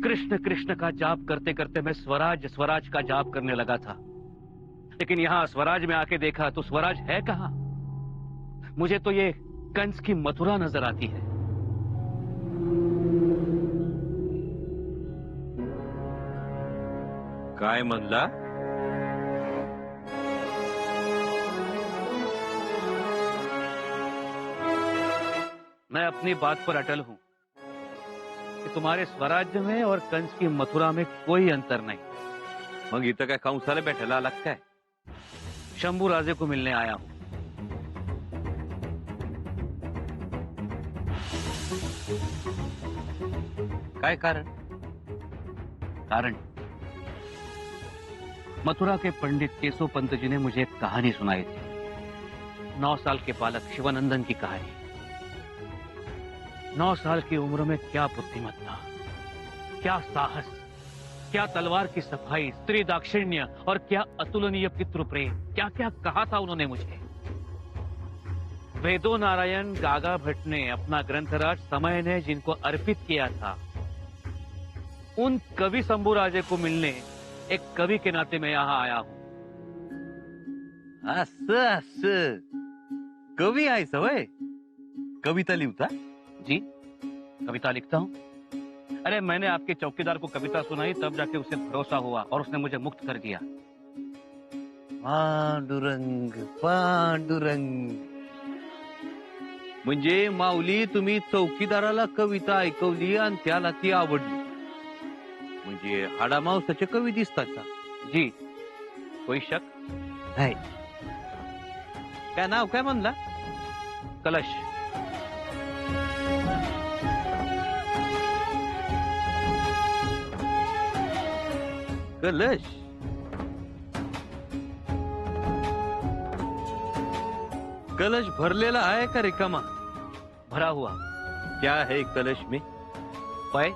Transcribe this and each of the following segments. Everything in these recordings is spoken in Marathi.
कृष्ण कृष्ण का जाप करते करते मैं स्वराज स्वराज का जाप करने लगा था, लेकिन यहां स्वराज में आके देखा तो स्वराज है कहां। मुझे तो ये कंस की मथुरा नजर आती है। काय म्हणला? मैं अपनी बात पर अटल हूं कि तुम्हारे स्वराज्य में और कंस की मथुरा में कोई अंतर नहीं। मग इथं काय कंसाला भेटायला आला काय? शंभू राजे को मिलने आया हूं। काय कारण? कारण मथुरा के पंडित केशव पंत जी ने मुझे एक कहानी सुनाई थी। 9 साल के बालक शिवानंदन की कहानी। 9 साल की उम्र में क्या बुद्धिमत्ता, क्या साहस, क्या तलवार की सफाई, स्त्री दाक्षिण्य और क्या अतुलनीय पितृ प्रेम। क्या क्या कहा था उन्होंने मुझे। वेदो नारायण गागा भट्ट ने अपना ग्रंथराज समय ने जिनको अर्पित किया था, उन कवि शंभूराजे को मिलने एक कवि के नाते मैं यहां आया हूं। असं असं कवी आहे सवय? कविता लिहता? जी, कविता लिखता हूं। अरे मैंने आपके चौकीदार को कविता सुनाई, तब जाके उसे भरोसा हुआ और उसने मुझे मुक्त कर दिया। पांडुरंग पांडुरंग. म्हणजे माऊली तुम्ही चौकीदाराला कविता ऐकवली आणि त्याला ती आवडली. म्हणजे हाडा मावसाचे कवी दिसतात का? जी, कोई शक? नाही. काय नाव काय म्हणला? कलश। कलश. कलश भरलेला आहे का रिकामा? भरा हुआ। क्या है कलश में? पै?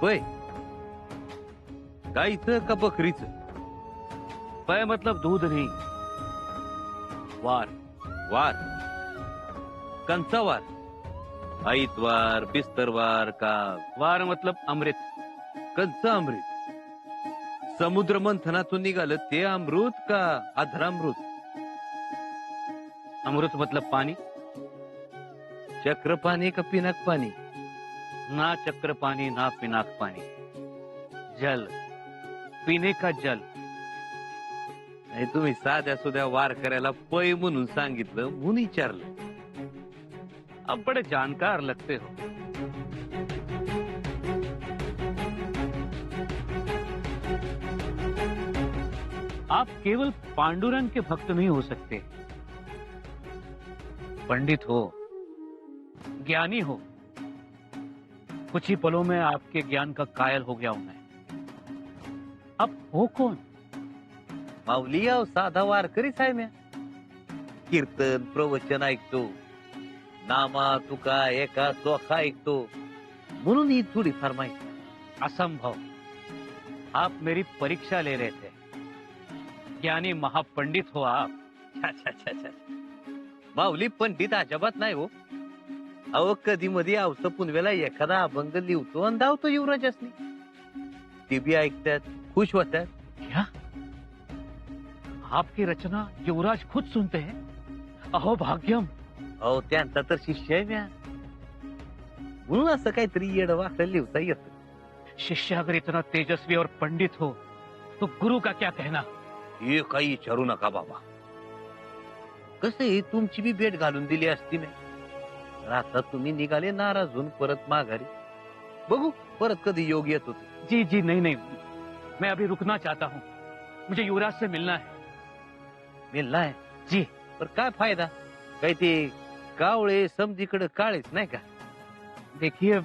पै? गाईचं का बकरीचं? पै मतलब दूध नहीं, वार। वार. कंचा वार? आईतवार, बिस्तरवार का वार मतलब अमृत। कंच अमृत? समुद्र मंथनातून निघालं ते अमृत का अधरामृत? अमृत मतलब पानी। चक्र पाणी का पिनाक पाणी? ना चक्र पानी ना पिनाक पानी, जल, पीने का जल। नाही तुम्ही साध्या सुध्या वार करायला पै म्हणून सांगितलं म्हणून विचारलं. अब बड़े जानकार लगते हो। आप केवल पांडुरंग के भक्त नहीं हो सकते, पंडित हो, ज्ञानी हो। कुछ ही पलों में आपके ज्ञान का कायल हो गया हूं मैं। अब हो कौन? माऊली आहो साधा वारकरीच आहे म्या. कीर्तन प्रवचन ऐकतो, नामा तुका एका चोखा ऐकतो म्हणून ही थोडी फार माहिती. असंभव। आप मेरी परीक्षा ले रहे थे। ज्ञानी महापंडित हो आप। छा, छा, छा, छा. माऊली पंडित अजिबात नाही हो. अहो कधी मध्ये आवस पुनवेला एखादा अभंग लिहतो आणि धावतो युवराजासनी. ते बी ऐकतात, खुश होतात. क्या आपकी रचना युवराज खुद सुनते हैं? अहो भाग्यम। अहो त्यांचा तर शिष्य आहे म्या. म्हणून असं काहीतरी येडं वाकडं लिहता येतं. शिष्य अगर इतना तेजस्वी और पंडित हो तो गुरु का क्या कहना? हे काही विचारू नका बाबा. कसं तुमची बी भेट घालून दिली असती मी. आता तुम्ही निघाले नाराज होऊन परत माघारी. बघू परत कधी योग येत होते. जी जी नहीं नहीं, मैं अभी रुकना चाहता हूँ। मुझे युवराज से मिलना है। मिळला आहे जी। पर काय फायदा? काही ते कावळे समजीकडे काळेच नाही का? देखिए,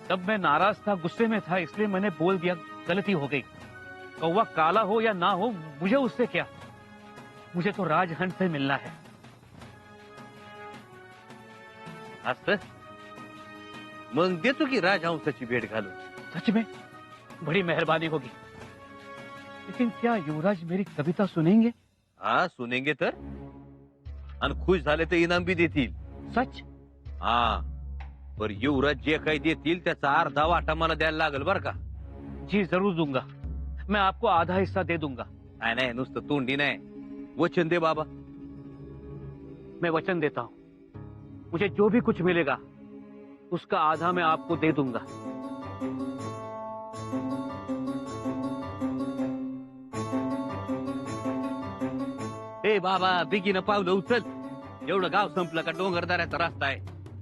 तब मैं नाराज था, गुस्से में था, इसलिए मैंने बोल दिया, गलती हो गई। कौवा काला हो या ना हो, मुझे उससे क्या। मुझे तो राजहंस से मिलना है। असं मग देतो की राजहंसाची भेट घालून. सच में बड़ी मेहरबानी होगी। लेकिन क्या युवराज मेरी कविता सुनेंगे? हा सुनेंगे तर. आणि खुश झाले तर इनाम बी देतील. सच? हा पर युवराज जे काही देतील त्याचा अर्धा वाटा मला द्यायला लागेल बर का. जी जरूर दूंगा. मैं आपको आधा हिस्सा दे दूंगा. नाही नाही नुसतं तोंडी नाही, वचन दे बाबा. मैं वचन देता हूं, मुझे जो भी कुछ मिलेगा उसका आधा मैं आपको दे दूंगा. ए बाबा बिगीनं पावलं उचल. एवढं गाव संपलं का डोंगरदाऱ्याचा रस्ता आहे.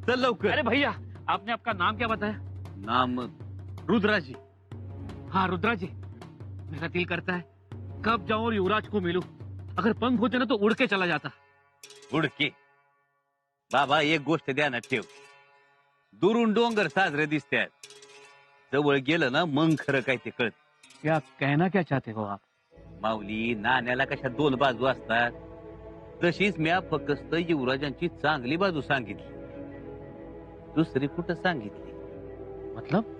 चल लवकर. अरे भैया, आपने आपका नाम क्या बताया? नाम रुद्राजी. हाँ रुद्रा जी. मेरा दिल करता है कब जाऊं और युवराज को मिलूं. अगर पंख होते ना तो उड़ के चला जाता. उडके. बाबा एक गोष्ट ध्यानात ठेव, दुरून डोंगर साजरे दिसतात, जवळ गेलं ना मग खरं काय ते कळत. क्या कहना क्या चाहते हो आप? माऊली, नाण्याला कशा दोन बाजू असतात, तशीच म्या फक्त युवराजांची चांगली बाजू सांगितली, दुसरी कुठं सांगितली. मतलब?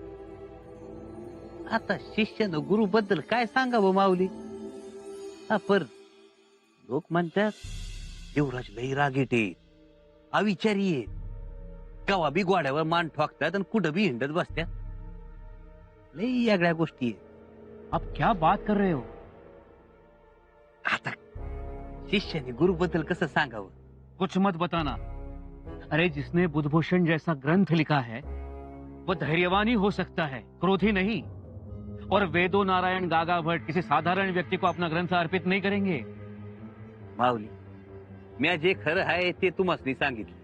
आता शिष्यानं गुरु बद्दल काय सांगावं माऊली. पर लोक म्हणतात युवराज लई रागीट आहेत, अविचारी आहेत, कवा बी गोड्यावर मान ठोकतात आणि कुठं बी हिंडत बसतात. लई वेगळ्या गोष्टी आहेत. आप क्या बात कर रहे हो? आता शिष्याने गुरु बद्दल कसं सांगावं. कुछ मत बताना. अरे जिसने बुद्धभूषण जैसा ग्रंथ लिखा है वो धैर्यवान ही हो सकता है, क्रोधी नहीं. और वेदो नारायण गागा भट्ट किसी साधारण व्यक्ति को अपना ग्रंथ अर्पित नहीं करेंगे. माऊली, म्या जे खरं आहे ते तुम्हाला सांगितलं.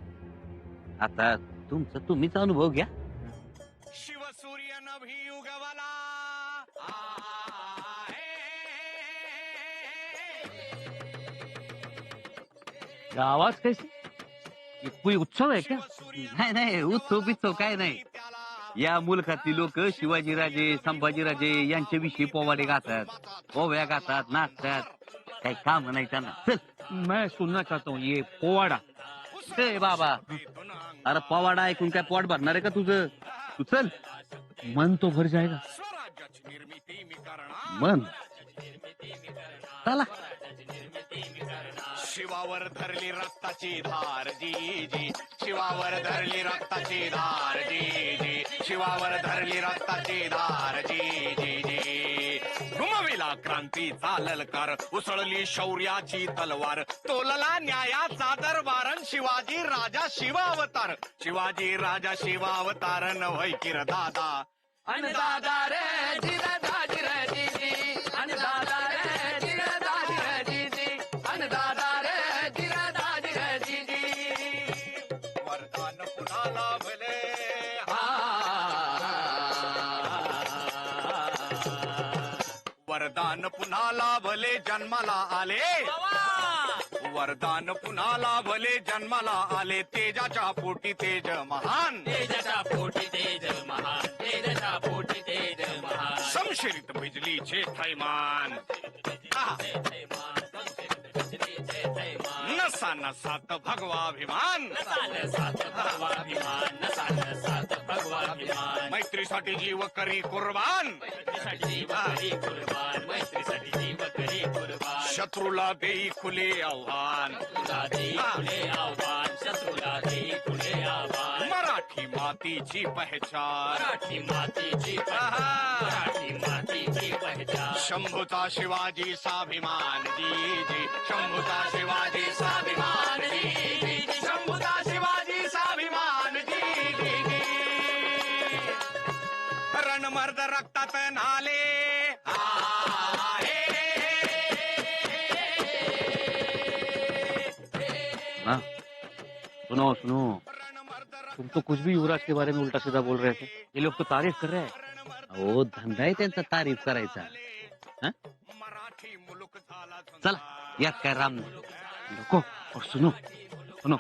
आता तुमचं तुम्हीच अनुभव घ्या. शिवसूर्य नभी उगवला. क्या आवाज कैसी? ये कोई उत्सव है क्या? नाही नाही उत्सव बित्सव काय नाही. या मुलखातली लोक शिवाजीराजे संभाजीराजे यांच्याविषयी पोवाडे गातात, पोव्या गातात, नाचतात. काही काम नाही त्यांना. चल. मैं सुनना चाहता हूँ ये पोवाडा. ए बाबा, अरे पोवाडा ऐकून काय पोट भरणार आहे का तुझं? तू चल. मन तो भर जाएगा. स्वराज्याची निर्मिती मी करणार. मन चला. शिवावर धरली रक्ताची धार जी जी, शिवावर धरली रक्ताची धार जी जी, शिवावर धरली रक्ताची धार जी जी जी. घुमविला क्रांतीचा ललकार, उसळली शौर्याची तलवार, तोलला न्यायाचा दरबार, शिवाजी राजा शिवावतार, शिवाजी राजा शिवावतार नव्हय किर दादा. अन्नदाता रे जिरदा जिरदी, अन्नदाता रे जिरदा जिरदी, अन्नदाता रे जिरदा जिरदी. वरदान पुन्हा लाभले. वरदान पुन्हा लाभले जन्माला आले. वरदान पुन्हा लाभले जन्माला आले. तेजाच्या पोटी तेज महान, तेजाच्या पोटी तेज महान, तेजाच्या पोटी तेज महान. समशिरित बिजलीचे थैमान. नसा नसात भगवाभिमान, सात भगवाभिमान, सात भगवाभिमान. मैत्रीसाठी जीव करी कुर्बान, मैत्रीसाठी जीव करी कुर्बान, मैत्रीसाठी जीव करी कुर्बान. शत्रूला देई खुले आव्हान, शत्रूला देई खुले आव्हान, शत्रूला देई खुले आव्हान. मराठी मातीची पहचान, मराठी मातीची पहचान, मराठी मातीची पहचान. शंभूचा शिवाजी स्वाभिमान जी जी, शंभूचा शिवाजी स्वाभिमान जी जी, शंभूचा शिवाजी स्वाभिमान जी जी जी. रणमर्द रक्तात नाले. हाँ, सुनो सुनो, तुम तो कुछ भी युवराज के बारे में उल्टा सीधा बोल रहे थे. ये लोग तो तारीफ कर रहे हैं. हो, धंदा आहे त्यांचा तारीफ करायचा. हं? मराठी मुलुक झाला चला यात काय राम नाही. रुको और सुनो सुनो.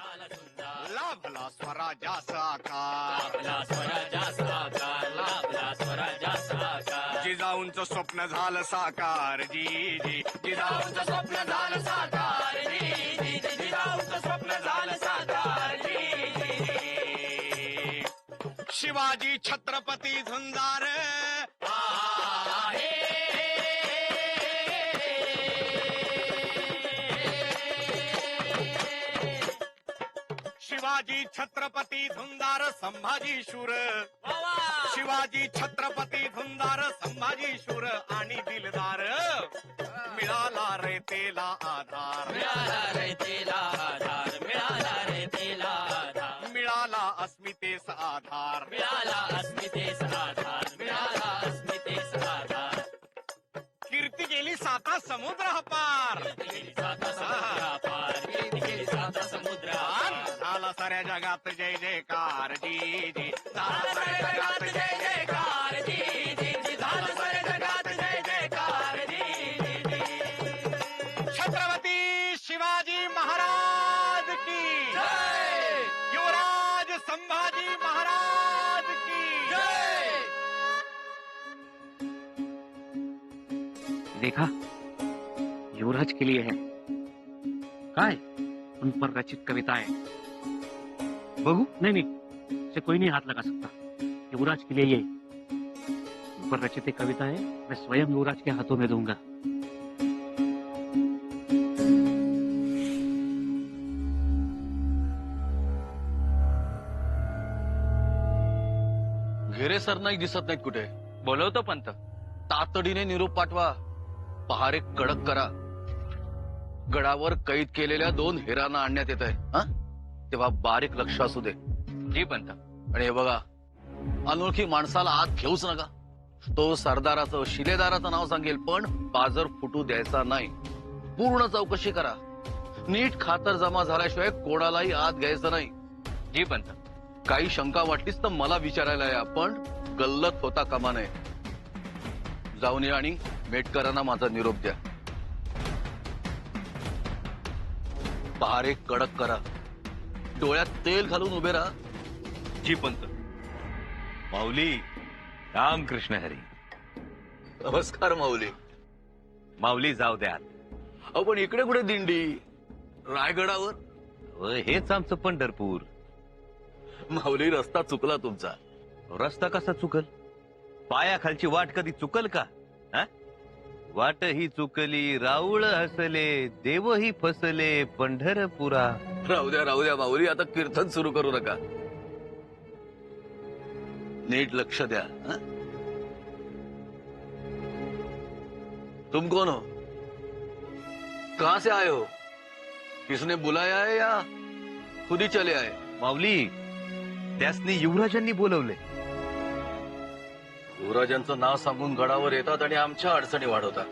लाभला स्वराज्याचा आकार, लाभला स्वराज्याचा आकार, लाभला स्वराज्याचा आकार. जिजाऊंचं स्वप्न झालं साकार जी जी, जिजाऊंचं स्वप्न झालं साकार जी जी, जिजाऊंचं स्वप्न झालं साकार जी जी. शिवाजी छत्रपती झुंजार. शिवाजी छत्रपती धुंदार संभाजी शूर, शिवाजी छत्रपती धुंदार संभाजी शूर आणि दिलदार, मिळाला रे तेला आधार, मिळाला रे तेला आधार, मिळाला रे तेला आधार, मिळाला अस्मितेस आधार, मिळाला अस्मितेस आधार, मिळाला अस्मितेस आधार. कीर्ती गेली साता समुद्र पार, गेली साता समुद्रा पार, गेली साता समुद्रा पार. झाला साऱ्या जगात जय जयकार जी जी, झाला साऱ्या साऱ्या जगात जगात जय जयकार जी जी जी, झालं साऱ्या जगात जय जयकार जी जी जी. छत्रपती शिवाजी महाराज की जय युवराज संभाजी महाराज की जय. देखा, युवराज के लिए है. काय उन पर रचित कविताएं. बघू. नहीं नहीं, इसे कोई नहीं हाथ लगा सकता. युवराज के लिए ये उन पर रचित कविताएं मैं स्वयं युवराज के हाथों में दूंगा. घेरे सर नाही दिसत नाहीत कुठे. बोलवतो पंत. तातडीने निरोप पाठवा. पहारे कडक करा. गडावर कैद केलेल्या 2 हेरांना आणण्यात येत आहे. तेव्हा बारीक लक्ष असू दे. जी पंत. आणि हे बघा, अनोळखी माणसाला आत घेऊच नका. तो सरदाराचं शिलेदाराचं नाव सांगेल, पण पाजर फुटू द्यायचा नाही. पूर्ण चौकशी करा. नीट खातर जमा झाल्याशिवाय कोणालाही आत घ्यायचं नाही. जी पंत. काही शंका वाटलीच तर मला विचारायला या, पण गल्लत होता कामा नये. जाऊन या आणि मेटकरांना माझा निरोप द्या. पहारे कडक करा. डोळ्यात तेल घालून उभे राहा. जी पंत. माऊली, रामकृष्ण हरी. नमस्कार माऊली. माऊली जाऊ द्या. आपण इकडे कुठे दिंडी? रायगडावर? हेच आमचं पंढरपूर. माऊली, रस्ता चुकला तुमचा. रस्ता कसा चुकल? पायाखालची वाट कधी चुकल का? वाट ही चुकली, राऊळ हसले, देवही फसले पंढरपुरा. राहू द्या माऊली, आता कीर्तन सुरू करू नका. नीट लक्ष द्या. तुम कौन हो? कहां से आए हो? किसने बुलाया है या खुद ही चले आए? माऊली, त्यासनी युवराजांनी बोलवले. युवराजांचं नाव सांगून गडावर येतात आणि आमच्या अडचणी वाढवतात.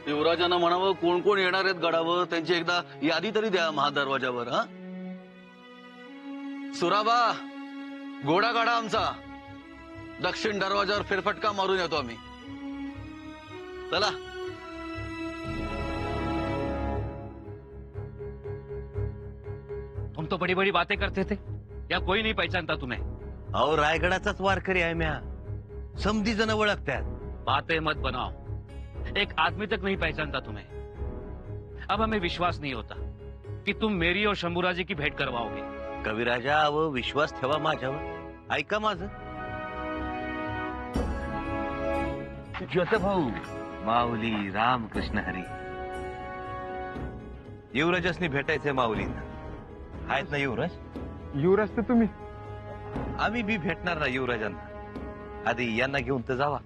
युवराजांना म्हणावं, कोण कोण येणार आहेत गडावर त्यांची एकदा यादी तरी द्या महादरवाजावर. सुराबा, घोडा गाडा आमचा. दक्षिण दरवाजावर फेरफटका मारून येतो आम्ही. चला. तुम तो बड़ी बड़ी बातें करते थे, या कोई नहीं पहचानता तुम्हें. अहो, रायगडाचाच वारकरी आहे म्या. समधी जण ओळखतात. बातें मत बनाओ. एक आदमी तक नहीं पहचानता तुम्हें. अब हमें विश्वास नहीं होता कि तुम मेरी और शंभूराजी की भेंट करवाओगे. कविराजा, विश्वास ठेवा माझ्यावर. ऐका माझं. ज्योत भाऊ, माऊली, रामकृष्ण हरी. युवराजसनी भेटायचंय माऊलींना. आहेत ना युवराज? युवराज तर तुम्ही. आम्ही बी भेटणार ना युवराजांना. आधी यांना घेऊन तर जावा.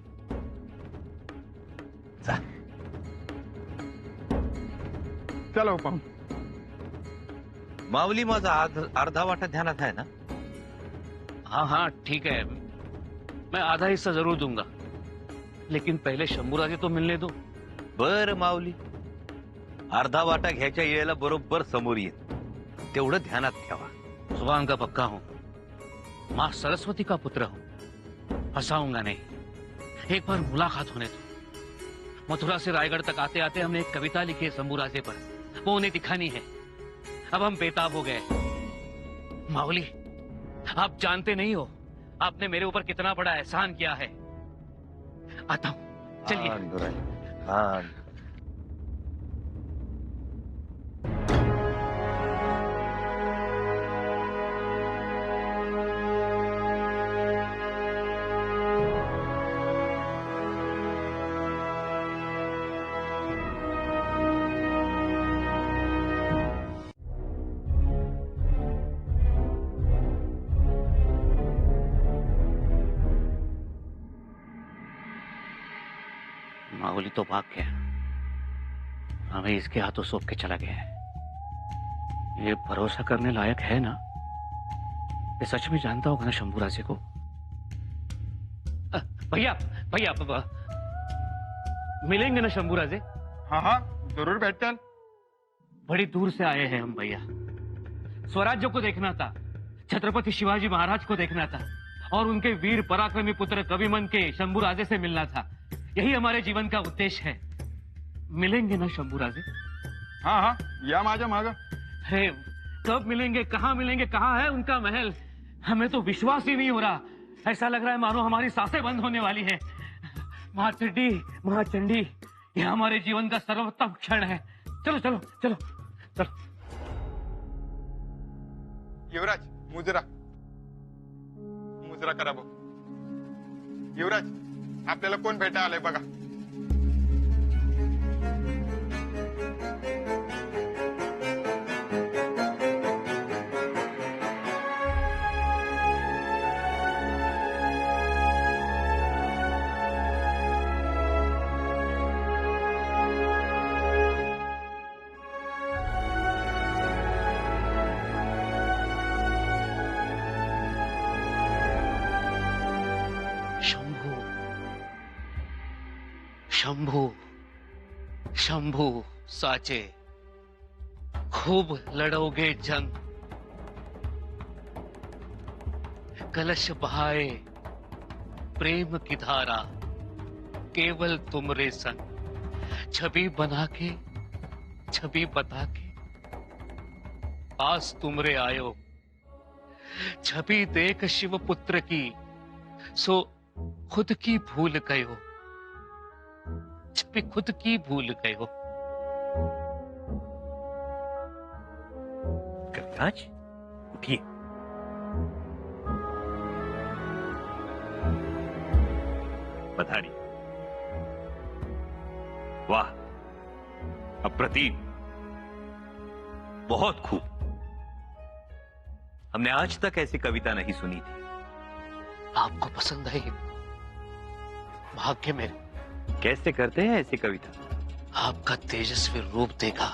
जा. चला हो पाहून. माऊली, माझा अर्धा वाटा ध्यानात आहे ना? हाँ हाँ ठीक है, मैं आधा हिस्सा जरूर दूंगा, लेकिन पहले शंभूराजी तो मिलने दो. बर माऊली, अर्धा वाटा घ्यायच्या वेळेला बरोबर समोर येत. तेवढं ध्यानात ठेवा. जुबान का पक्का हूँ, माँ सरस्वती का पुत्र हूँ. फंसाऊंगा नहीं. एक बार मुलाकात होने दो. मथुरा से रायगढ़ तक आते आते हमने एक कविता लिखी है शंभूराजे पर, वो उन्हें दिखानी है. अब हम बेताब हो गए. माऊली, आप जानते नहीं हो आपने मेरे ऊपर कितना बड़ा एहसान किया है. आता हूँ, चलिए. हाँ. बाहुली तो भाग गया, हमें इसके हाथों सौंप के चला गया है। ये भरोसा करने लायक है ना? ये सच में जानता होगा ना शंभू राजे को? भैया भैया मिलेंगे ना शंभू राजे? हाँ हाँ जरूर भेटल. बड़ी दूर से आए हैं हम भैया। स्वराज्य को देखना था, छत्रपति शिवाजी महाराज को देखना था और उनके वीर पराक्रमी पुत्र कविमन के शंभू राजे से मिलना था। यही हमारे जीवन का उद्देश्य है। मिलेंगे ना शंभू राजे? हाँ हाँ या माझ्या माग. अरे कब मिलेंगे, कहाँ मिलेंगे, कहाँ है उनका महल? हमें तो विश्वास ही नहीं हो रहा। ऐसा लग रहा है मानो हमारी सांसें बंद होने वाली हैं। महाचंडी महाचंडी, यह हमारे जीवन का सर्वोत्तम क्षण है। चलो चलो चलो चलो. युवराज मुजरा मुजरा करा बघ. युवराज आपल्याला कोण भेटा आलंय बघा. शंभू शंभू शंभू साचे, खूब लड़ोगे जंग, कलश बहाए प्रेम की धारा, केवल तुमरे संग, छवि बना के छवि बता के पास तुमरे आयो, छवि देख शिव पुत्र की सो खुद की भूल गयो, छवि खुद की भूल गयो। कविराज उठिए। पधारी। वाह, अप्रतिम, बहुत खूब। हमने आज तक ऐसी कविता नहीं सुनी थी। आपको पसंद आई? भाग्य मेरे। कैसे करते हैं ऐसी कविता? आपका तेजस्वी रूप देखा,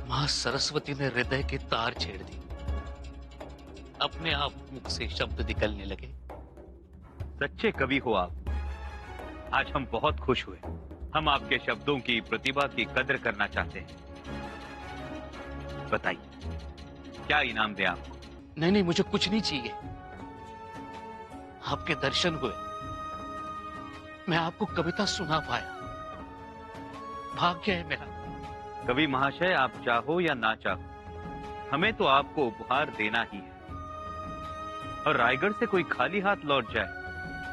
मां सरस्वती ने हृदय की तार छेड़ दी, अपने आप मुख से शब्द निकलने लगे। सच्चे कवि हो आप। आज हम बहुत खुश हुए। हम आपके शब्दों की, प्रतिभा की कदर करना चाहते हैं। बताइए, क्या इनाम दें आपको? नहीं नहीं, मुझे कुछ नहीं चाहिए। आपके दर्शन हुए, मैं आपको कविता सुना पाया, भाग्य है मेरा। कवि महाशय, आप चाहो या ना चाहो, हमें तो आपको उपहार देना ही है। और रायगढ़ से कोई खाली हाथ लौट जाए,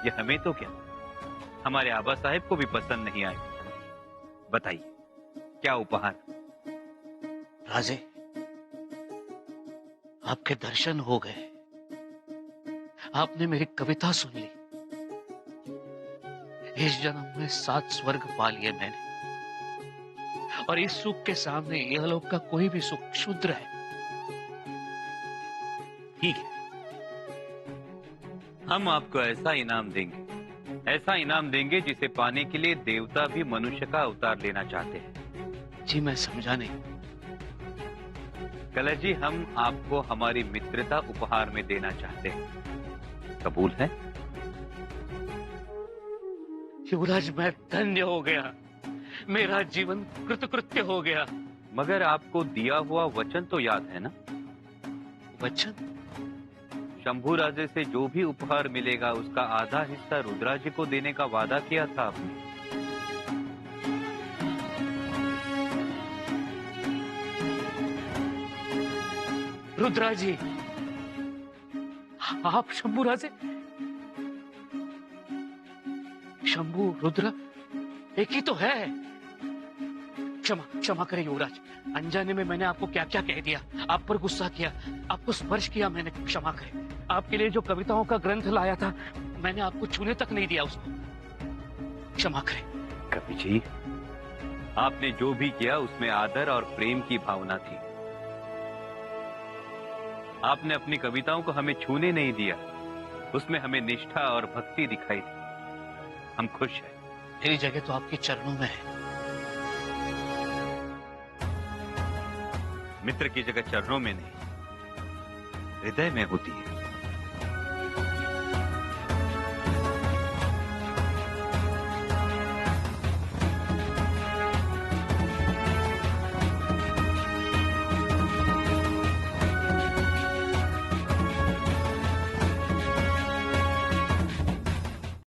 ये हमें तो क्या, हमारे आबा साहेब को भी पसंद नहीं आए। बताइए, क्या उपहार? राजे, आपके दर्शन हो गए, आपने मेरी कविता सुन ली। इस जन्म में 7 स्वर्ग पा लिए मैंने, और इस सुख के सामने यह लोक का कोई भी सुख क्षुद्र है। ठीक है, हम आपको ऐसा इनाम देंगे जिसे पाने के लिए देवता भी मनुष्य का अवतार लेना चाहते हैं। जी मैं समझा नहीं। कलश जी, हम आपको हमारी मित्रता उपहार में देना चाहते हैं। कबूल है? युवराज, मैं धन्य हो गया, मेरा जीवन कृतकृत्य हो गया। मगर आपको दिया हुआ वचन तो याद है ना? वचन? शंभू राजे से जो भी उपहार मिलेगा उसका आधा हिस्सा रुद्रा जी को देने का वादा किया था आपने। रुद्रा जी, आप शंभू राजे? शंभू रुद्र एक ही तो है। क्षमा क्षमा करें युवराज, अनजाने में मैंने आपको क्या क्या कह दिया, आप पर गुस्सा किया, आपको स्पर्श किया मैंने, क्षमा करें। आपके लिए जो कविताओं का ग्रंथ लाया था, मैंने आपको छूने तक नहीं दिया उसको, क्षमा करें। कवि जी, आपने जो भी किया उसमें आदर और प्रेम की भावना थी। आपने अपनी कविताओं को हमें छूने नहीं दिया, उसमें हमें निष्ठा और भक्ति दिखाई दी। हम खुश हैं। मेरी जगह तो आपके चरणों में है। मित्र की जगह चरणों में नहीं, हृदय में होती है।